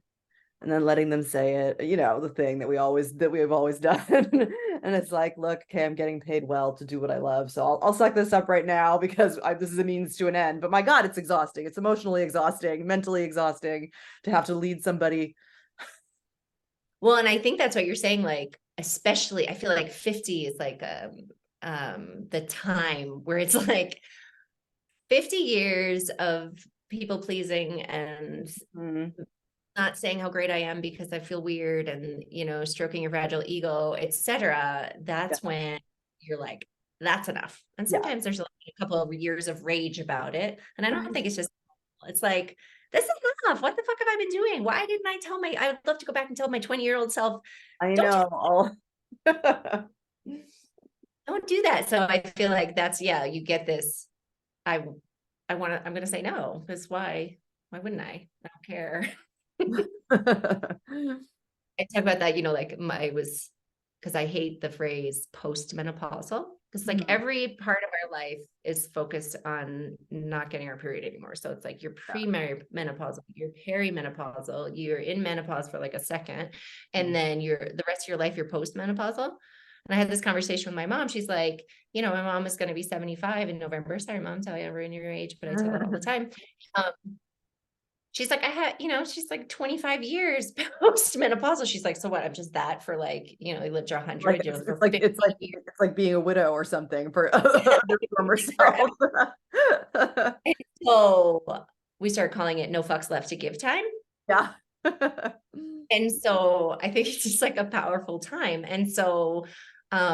Speaker 2: and then letting them say it, the thing that we have always done. And it's like, look, okay, I'm getting paid well to do what I love. So I'll suck this up right now because this is a means to an end. But my God, it's exhausting. It's emotionally exhausting, mentally exhausting to have to lead somebody.
Speaker 1: Well, and I think that's what you're saying, like, especially I feel like 50 is like the time where it's like 50 years of people pleasing and
Speaker 2: Mhm.
Speaker 1: not saying how great I am because I feel weird and, stroking your fragile ego, etc.
Speaker 2: Yeah.
Speaker 1: That's when you're like, that's enough. And
Speaker 2: Yeah.
Speaker 1: sometimes there's like a couple of years of rage about it. And I don't
Speaker 2: Mhm.
Speaker 1: think it's like, this is enough. What the fuck have I been doing? Why didn't I would love to go back and tell my 20-year-old self,
Speaker 2: I
Speaker 1: don't do,
Speaker 2: know.
Speaker 1: don't do that. So I feel like that's, yeah, you get this. I, I'm going to say no, because why wouldn't I? I don't care. I talk about that, like because I hate the phrase postmenopausal, because like
Speaker 2: Mhm.
Speaker 1: every part of our life is focused on not getting our period anymore. So it's like you're
Speaker 2: Yeah.
Speaker 1: pre-menopausal, you're perimenopausal, you're in menopause for like a second, and
Speaker 2: Mhm.
Speaker 1: then the rest of your life, you're postmenopausal. And I had this conversation with my mom. She's like, my mom is going to be 75 in November. Sorry, mom, tell you ever in your age, but I tell it all the time. Um, She's like, I had, she's like 25 years post-menopausal. She's like, so what? I'm just that for like, they lived to
Speaker 2: Like
Speaker 1: 100,
Speaker 2: it's,
Speaker 1: for
Speaker 2: it's like
Speaker 1: 50
Speaker 2: it's like
Speaker 1: years.
Speaker 2: it's like being a widow or something for your former
Speaker 1: Forever.
Speaker 2: self.
Speaker 1: So we started calling it no fucks left to give time.
Speaker 2: Yeah.
Speaker 1: And so I think it's just like a powerful time. And so I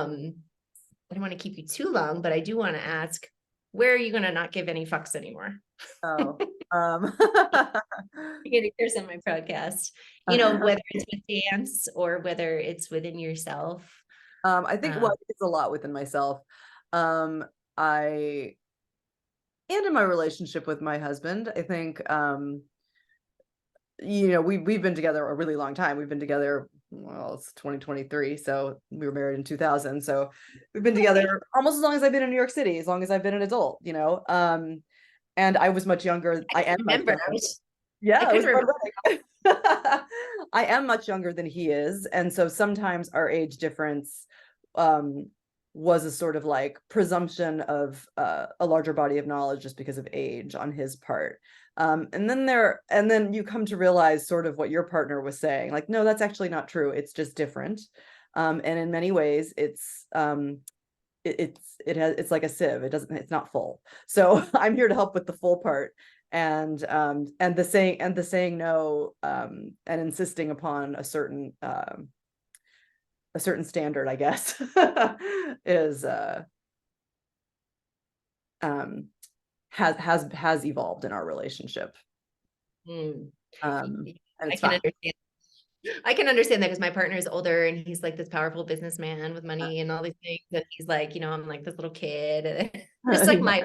Speaker 1: don't want to keep you too long, but I do want to ask, where are you going to not give any fucks anymore?
Speaker 2: Oh, Um,
Speaker 1: You're gonna curse on my podcast. Whether it's with dance or whether it's within yourself.
Speaker 2: I think,
Speaker 1: Um,
Speaker 2: well, it's a lot within myself. Um, I and in my relationship with my husband, I think, we've been together a really long time. We've been together, well, it's 2023, so we were married in 2000. So we've been
Speaker 1: okay.
Speaker 2: together almost as long as I've been in New York City, as long as I've been an adult, and I was much younger.
Speaker 1: I
Speaker 2: I
Speaker 1: can
Speaker 2: am much
Speaker 1: remember.
Speaker 2: younger.
Speaker 1: I
Speaker 2: Yeah, it was
Speaker 1: couldn't remember.
Speaker 2: fun. I am much younger than he is, and so sometimes our age difference um was a sort of like presumption of a larger body of knowledge just because of age on his part. And then you come to realize sort of what your partner was saying, like, no, that's actually not true. It's just different. And in many ways, it's like a sieve. It's not full. So I'm here to help with the full part. And the saying no, and insisting upon a certain standard, I guess, is um has evolved in our relationship.
Speaker 1: Mm.
Speaker 2: And
Speaker 1: I
Speaker 2: it's
Speaker 1: can
Speaker 2: fun.
Speaker 1: understand. I can understand that because my partner is older and he's like this powerful businessman with
Speaker 2: Uh,
Speaker 1: money and all these things. And he's like, I'm like this little kid. And just like
Speaker 2: yeah.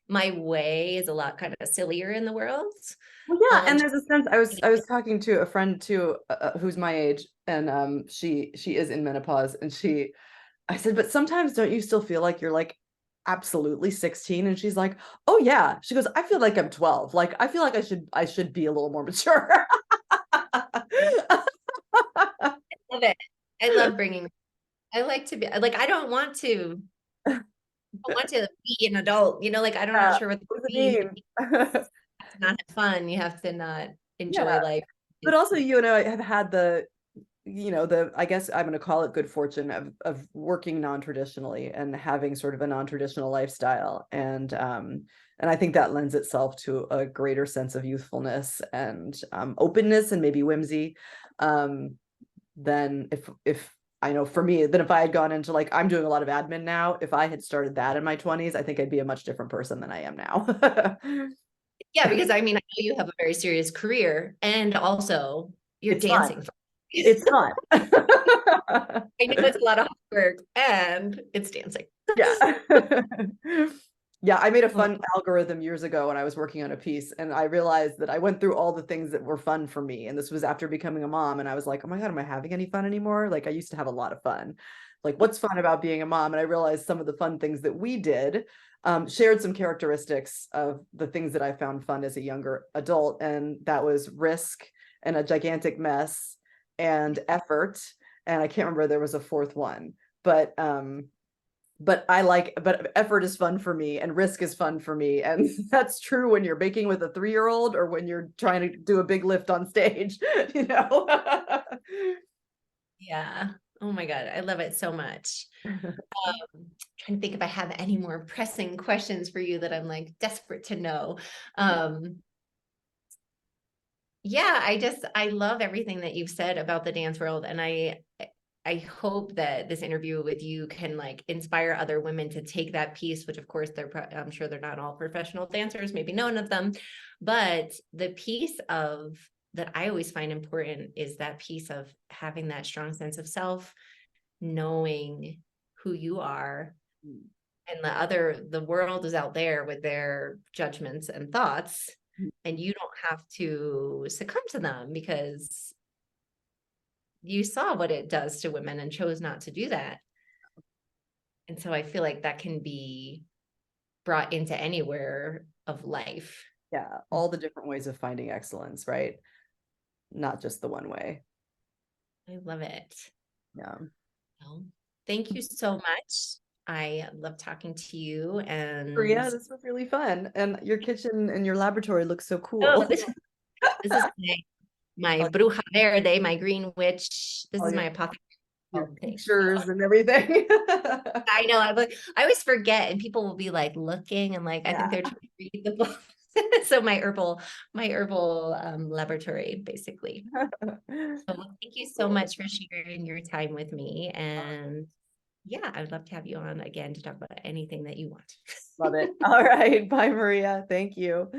Speaker 1: my way is a lot kind of sillier in the world.
Speaker 2: Well, yeah,
Speaker 1: Um,
Speaker 2: and there's a sense. I was talking to a friend too, who's my age, and she is in menopause, and I said, but sometimes don't you still feel like you're like absolutely 16? And she's like, oh yeah. She goes, I feel like I'm 12. Like I feel like I should be a little more mature.
Speaker 1: love it. I love bringing. I like to be like I want to be an adult. Like I'm not
Speaker 2: Yeah,
Speaker 1: sure what that
Speaker 2: what does it
Speaker 1: means.
Speaker 2: mean?
Speaker 1: You have to not have fun. You have to not enjoy
Speaker 2: Yeah,
Speaker 1: life.
Speaker 2: but also you and I have had the I guess I'm going to call it good fortune of working non-traditionally and having sort of a non-traditional lifestyle, and I think that lends itself to a greater sense of youthfulness and openness and maybe whimsy, um, than if I know for me, then if I had gone into, like, I'm doing a lot of admin now, if I had started that in my 20s, I think I'd be a much different person than I am now.
Speaker 1: Yeah, because I mean, I know you have a very serious career and also you're
Speaker 2: It's fun.
Speaker 1: dancing.
Speaker 2: It's fun.
Speaker 1: I know it's a lot of hard work and it's dancing.
Speaker 2: Yeah. Yeah, I made a
Speaker 1: Oh,
Speaker 2: fun algorithm years ago when I was working on a piece, and I realized that I went through all the things that were fun for me. And this was after becoming a mom, and I was like, oh my God, am I having any fun anymore? Like I used to have a lot of fun. Like, what's fun about being a mom? And I realized some of the fun things that we did shared some characteristics of the things that I found fun as a younger adult. And that was risk and a gigantic mess and effort. And I can't remember, there was a fourth one. But effort is fun for me and risk is fun for me. And that's true when you're baking with a 3-year-old or when you're trying to do a big lift on stage, you know?
Speaker 1: yeah. Oh my God. I love it so much. Trying to think if I have any more pressing questions for you that I'm like desperate to know. Um, yeah, I love everything that you've said about the dance world. And I hope that this interview with you can like inspire other women to take that piece, which of course I'm sure they're not all professional dancers, maybe none of them, but the piece of that I always find important is that piece of having that strong sense of self, knowing who you are, and the world is out there with their judgments and thoughts, and you don't have to succumb to them because you saw what it does to women and chose not to do that. And so I feel like that can be brought into anywhere of life.
Speaker 2: Yeah, all the different ways of finding excellence, right? Not just the one way.
Speaker 1: I love it.
Speaker 2: Yeah.
Speaker 1: Well, thank you so much. I love talking to you. And
Speaker 2: Yeah, this was really fun. And your kitchen and your laboratory looks so
Speaker 1: oh,
Speaker 2: cool.
Speaker 1: this is my
Speaker 2: All,
Speaker 1: bruja verde, my green witch. This
Speaker 2: all
Speaker 1: is
Speaker 2: your
Speaker 1: my apothecary thing.
Speaker 2: pictures and everything.
Speaker 1: I know. I always forget, and people will be like looking, and like I think
Speaker 2: Yeah.
Speaker 1: they're trying to read the book. So my herbal laboratory, basically. So thank you so
Speaker 2: Cool.
Speaker 1: much for sharing your time with me, and yeah, I'd love to have you on again to talk about anything that you want.
Speaker 2: Love it. All right. Bye, Maria. Thank you.